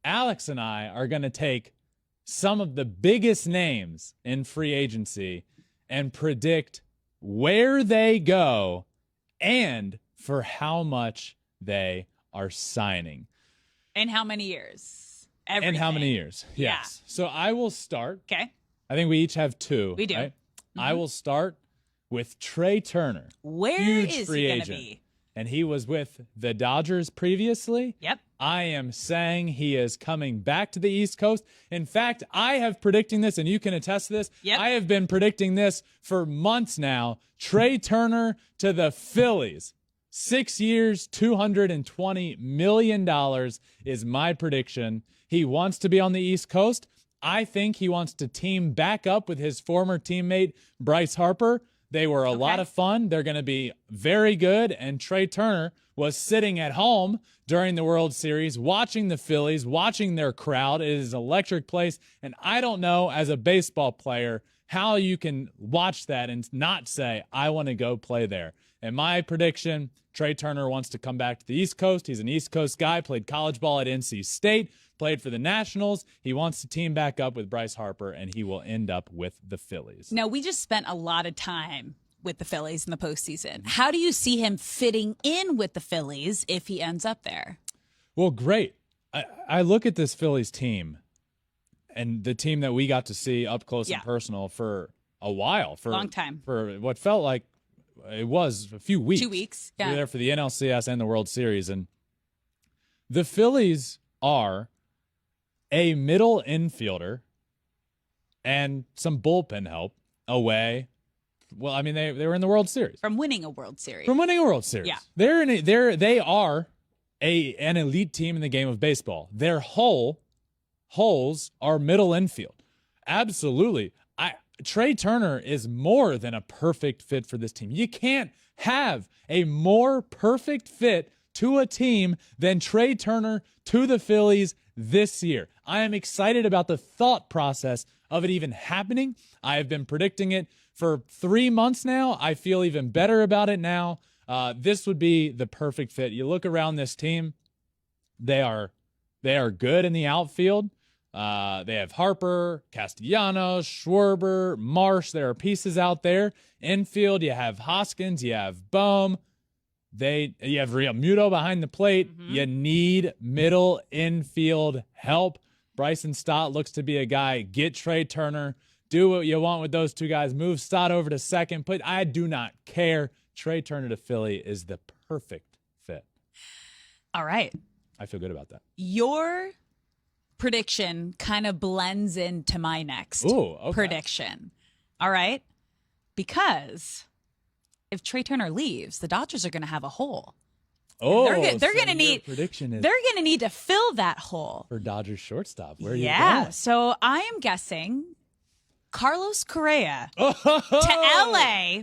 Alex and I are going to take some of the biggest names in free agency and predict where they go and for how much they are signing. In how many years? And how many years? Yes. So I will start. Okay. I think we each have two. We do. Right? I will start with Trea Turner. Where Huge is free he going to agent. be? And he was with the Dodgers previously. Yep. I am saying he is coming back to the East Coast. In fact, I have predicting this, and you can attest to this. Yep. I have been predicting this for months now. Trea Turner to the Phillies. 6 years, $220 million is my prediction. He wants to be on the East Coast. I think he wants to team back up with his former teammate, Bryce Harper. They were a lot of fun. They're going to be very good. And Trea Turner was sitting at home during the World Series, watching the Phillies, watching their crowd. It is an electric place. And I don't know, as a baseball player, how you can watch that and not say, I want to go play there. And my prediction, Trea Turner wants to come back to the East Coast. He's an East Coast guy, played college ball at NC State, played for the Nationals. He wants to team back up with Bryce Harper, and he will end up with the Phillies. Now, we just spent a lot of time with the Phillies in the postseason. How do you see him fitting in with the Phillies if he ends up there? Well, great. I look at this Phillies team and the team that we got to see up close and personal for a while. For long time. For what felt like it was a few weeks. 2 weeks. Yeah. We were there for the NLCS and the World Series. And the Phillies are a middle infielder and some bullpen help away. Well, I mean, they were in the World Series. From winning a World Series. Yeah. They are an elite team in the game of baseball. Their holes are middle infield. Absolutely. Trea Turner is more than a perfect fit for this team. You can't have a more perfect fit to a team than Trea Turner to the Phillies this year. I am excited about the thought process of it even happening. I have been predicting it for 3 months now. I feel even better about it now. This would be the perfect fit. You look around this team, they are good in the outfield. They have Harper, Castellanos, Schwarber, Marsh. There are pieces out there. Infield, you have Hoskins, you have Bohm. You have Real Muto behind the plate. You need middle infield help. Bryson Stott looks to be a guy. Get Trea Turner. Do what you want with those two guys. Move Stott over to second. But I do not care. Trea Turner to Philly is the perfect fit. All right. I feel good about that. Your prediction kind of blends into my next prediction. All right? Because if Trea Turner leaves, the Dodgers are going to have a hole. Oh, they're going to need prediction is they're going to need to fill that hole for Dodgers shortstop. Where are you going? So I am guessing Carlos Correa to LA.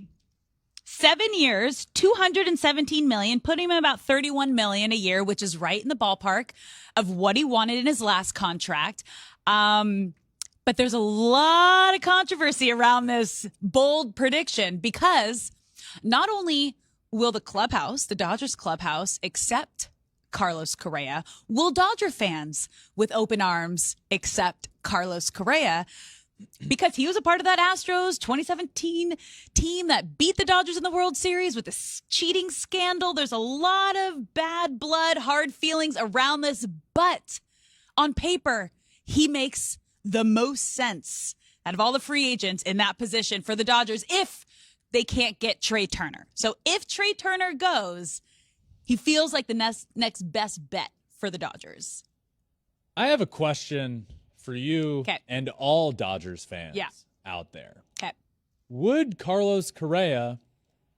7 years, $217 million, putting him about $31 million a year, which is right in the ballpark of what he wanted in his last contract. But there's a lot of controversy around this bold prediction because not only will the Dodgers clubhouse, accept Carlos Correa, will Dodger fans with open arms accept Carlos Correa? Because he was a part of that Astros 2017 team that beat the Dodgers in the World Series with this cheating scandal. There's a lot of bad blood, hard feelings around this. But on paper, he makes the most sense out of all the free agents in that position for the Dodgers if they can't get Trea Turner. So if Trea Turner goes, he feels like the next best bet for the Dodgers. I have a question for you and all Dodgers fans out there. Okay. Would Carlos Correa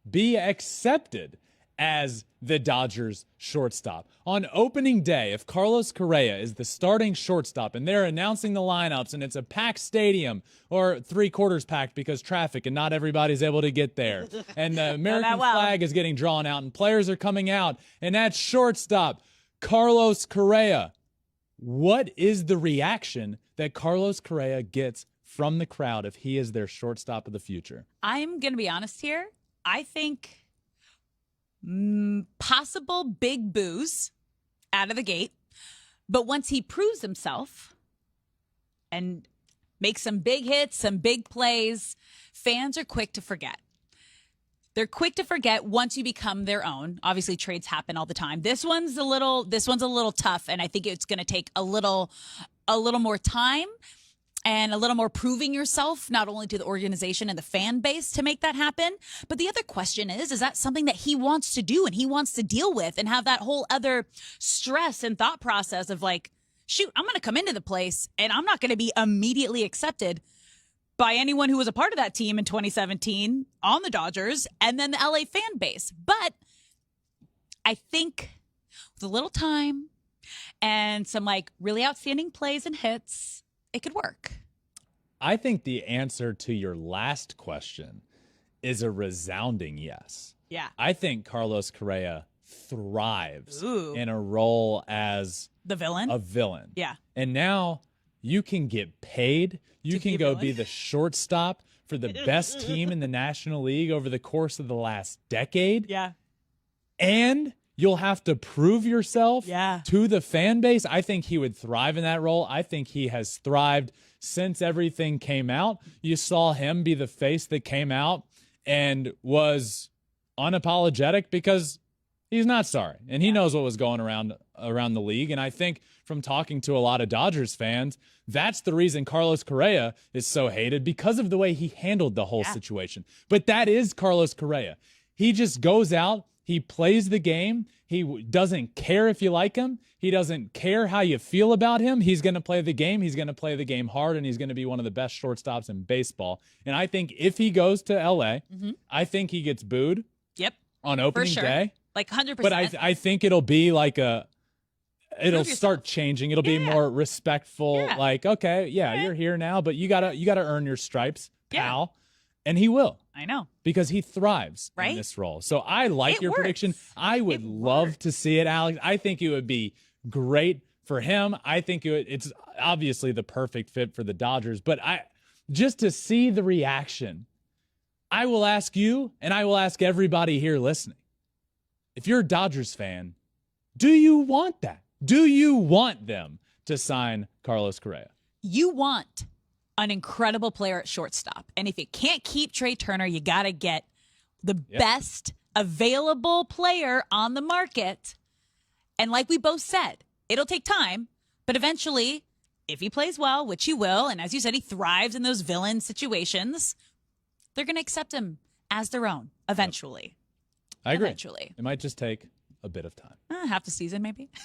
be accepted as the Dodgers shortstop? On opening day, if Carlos Correa is the starting shortstop and they're announcing the lineups and it's a packed stadium or 3/4 packed because traffic and not everybody's able to get there and the American flag is getting drawn out and players are coming out and at shortstop, Carlos Correa, what is the reaction that Carlos Correa gets from the crowd if he is their shortstop of the future? I'm going to be honest here. I think possible big boos out of the gate. But once he proves himself and makes some big hits, some big plays, fans are quick to forget. They're quick to forget once you become their own. Obviously, trades happen all the time. This one's a little tough, and I think it's going to take a little more time and a little more proving yourself, not only to the organization and the fan base to make that happen. But the other question is that something that he wants to do and he wants to deal with and have that whole other stress and thought process of like, shoot, I'm going to come into the place and I'm not going to be immediately accepted by anyone who was a part of that team in 2017 on the Dodgers and then the LA fan base. But I think with a little time and some like really outstanding plays and hits, it could work. I think the answer to your last question is a resounding yes. Yeah. I think Carlos Correa thrives Ooh. in a role as The villain? a villain. Yeah. And now you can get paid. You can go be the shortstop for the best team in the National League over the course of the last decade. Yeah. And you'll have to prove yourself Yeah. to the fan base. I think he would thrive in that role. I think he has thrived since everything came out. You saw him be the face that came out and was unapologetic because he's not sorry. And he knows what was going around the league. And I think from talking to a lot of Dodgers fans, that's the reason Carlos Correa is so hated, because of the way he handled the whole situation. But that is Carlos Correa. He just goes out, he plays the game. He doesn't care if you like him. He doesn't care how you feel about him. He's going to play the game. He's going to play the game hard, and he's going to be one of the best shortstops in baseball. And I think if he goes to LA, I think he gets booed on opening day. Like 100%. But I think it'll be like it'll start changing. It'll be more respectful. Yeah. Like, okay, you're here now, but you gotta earn your stripes, pal. And he will. I know. Because he thrives in this role. So I like your prediction. I would love to see it, Alex. I think it would be great for him. I think it's obviously the perfect fit for the Dodgers. But just to see the reaction, I will ask you, and I will ask everybody here listening, if you're a Dodgers fan, do you want that? Do you want them to sign Carlos Correa? You want an incredible player at shortstop. And if you can't keep Trey Turner, you got to get the best available player on the market. And like we both said, it'll take time, but eventually, if he plays well, which he will, and as you said, he thrives in those villain situations, they're going to accept him as their own eventually. I agree. Eventually. It might just take a bit of time. Half the season, maybe.